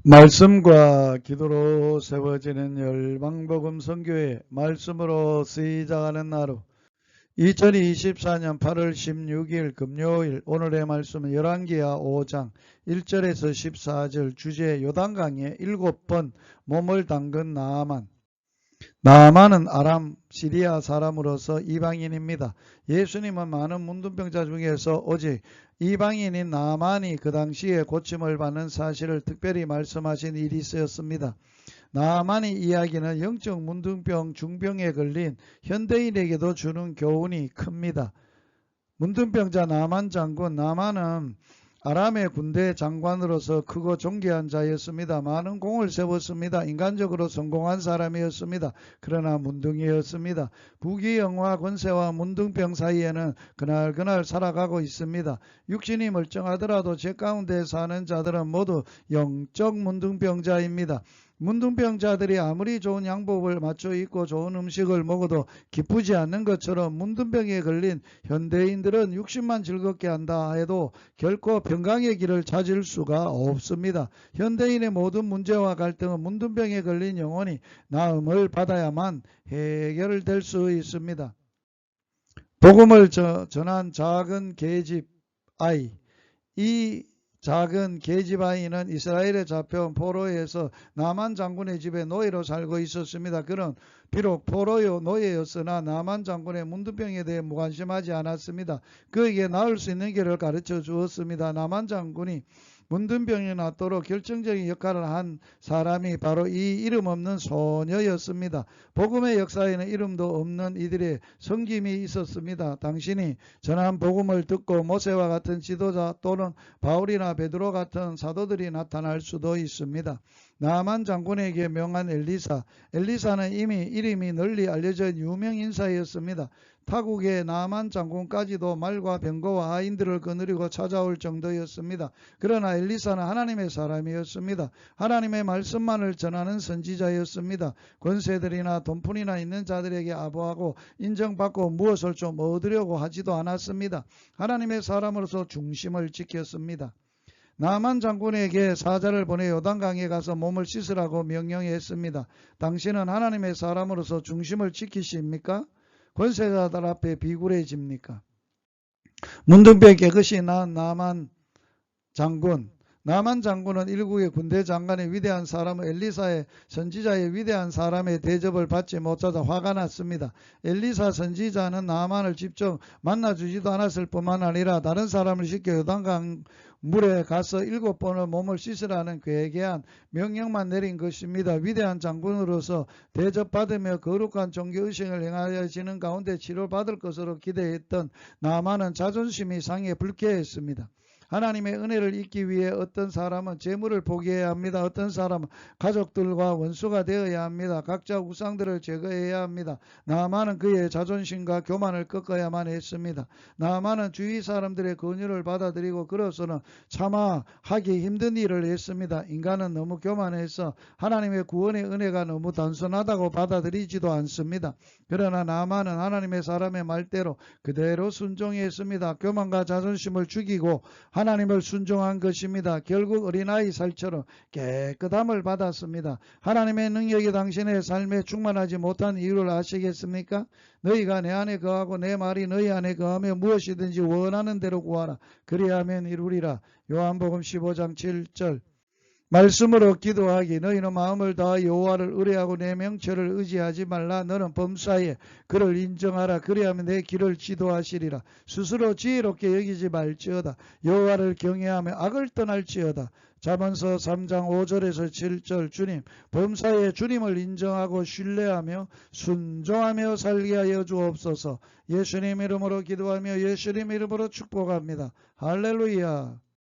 말씀과 기도로 세워지는 열방복음 선교회 말씀으로 시작하는 하루 2024년 8월 16일 금요일 오늘의 말씀은 열왕기하 5장 1절에서 14절 주제 요단강에 7번 몸을 담근 나아만은 아람 시리아 사람으로서 이방인입니다. 예수님은 많은 문둥병자 중에서 오직 이방인인 나아만이 그 당시에 고침을 받는 사실을 특별히 말씀하신 일이 있었습니다. 나아만의 이야기는 영적 문둥병 중병에 걸린 현대인에게도 주는 교훈이 큽니다. 문둥병자 나아만 장군, 나아만은 아람의 군대 장관으로서 크고 존귀한 자였습니다. 많은 공을 세웠습니다. 인간적으로 성공한 사람이었습니다. 그러나 문둥이였습니다. 부귀영화 권세와 문둥병 사이에는 그날 살아가고 있습니다. 육신이 멀쩡하더라도 제 가운데 사는 자들은 모두 영적 문둥병자입니다. 문둥병자들이 아무리 좋은 양복을 맞춰 입고 좋은 음식을 먹어도 기쁘지 않는 것처럼 문둥병에 걸린 현대인들은 육신만 즐겁게 한다 해도 결코 평강의 길을 찾을 수가 없습니다. 현대인의 모든 문제와 갈등은 문둥병에 걸린 영혼이 나음을 받아야만 해결될 수 있습니다. 복음을 전한 작은 계집 아이, 이 작은 계집 아이는 이스라엘에 잡혀온 포로에서 나만 장군의 집에 노예로 살고 있었습니다. 그는 비록 포로요 노예였으나 나만 장군의 문둥병에 대해 무관심하지 않았습니다. 그에게 나을 수 있는 길을 가르쳐 주었습니다. 나만 장군이 문둥병이 낫도록 결정적인 역할을 한 사람이 바로 이 이름 없는 소녀였습니다. 복음의 역사에는 이름도 없는 이들의 섬김이 있었습니다. 당신이 전한 복음을 듣고 모세와 같은 지도자 또는 바울이나 베드로 같은 사도들이 나타날 수도 있습니다. 나아만 장군에게 명한 엘리사는 이미 이름이 널리 알려진 유명 인사였습니다. 타국의 나아만 장군까지도 말과 병거와 하인들을 거느리고 찾아올 정도였습니다. 그러나 엘리사는 하나님의 사람이었습니다. 하나님의 말씀만을 전하는 선지자였습니다. 권세들이나 돈푼이나 있는 자들에게 아부하고 인정받고 무엇을 좀 얻으려고 하지도 않았습니다. 하나님의 사람으로서 중심을 지켰습니다. 나아만 장군에게 사자를 보내 요단강에 가서 몸을 씻으라고 명령했습니다. 당신은 하나님의 사람으로서 중심을 지키십니까? 권세자들 앞에 비굴해집니까? 문둥병 깨끗이 난 나아만 장군은 일국의 군대 장관의 위대한 사람 엘리사의 선지자의 위대한 사람의 대접을 받지 못하자 화가 났습니다. 엘리사 선지자는 나아만을 직접 만나주지도 않았을 뿐만 아니라 다른 사람을 시켜 요단강 물에 가서 7번을 몸을 씻으라는 괴괴한 명령만 내린 것입니다. 위대한 장군으로서 대접받으며 거룩한 종교의식을 행하여지는 가운데 치료받을 것으로 기대했던 나아만은 자존심이 상해 불쾌했습니다. 하나님의 은혜를 잊기 위해 어떤 사람은 재물을 포기해야 합니다. 어떤 사람은 가족들과 원수가 되어야 합니다. 각자 우상들을 제거해야 합니다. 나아만은 그의 자존심과 교만을 꺾어야만 했습니다. 나아만은 주위 사람들의 권유를 받아들이고 그로서는 차마 하기 힘든 일을 했습니다. 인간은 너무 교만해서 하나님의 구원의 은혜가 너무 단순하다고 받아들이지도 않습니다. 그러나 나아만은 하나님의 사람의 말대로 그대로 순종했습니다. 교만과 자존심을 죽이고 하나님을 순종한 것입니다. 결국 어린아이 살처럼 깨끗함을 받았습니다. 하나님의 능력이 당신의 삶에 충만하지 못한 이유를 아시겠습니까? 너희가 내 안에 거하고 내 말이 너희 안에 거하며 무엇이든지 원하는 대로 구하라. 그리하면 이루리라. 요한복음 15장 7절. 말씀으로 기도하기 너희는 마음을 다하여 여호와를 의뢰하고 내 명철을 의지하지 말라. 너는 범사에 그를 인정하라. 그리하면 내 길을 지도하시리라. 스스로 지혜롭게 여기지 말지어다. 여호와를 경외하며 악을 떠날지어다. 잠언서 3장 5절에서 7절. 주님, 범사에 주님을 인정하고 신뢰하며 순종하며 살게 하여 주옵소서. 예수님 이름으로 기도하며 예수님 이름으로 축복합니다. 할렐루야.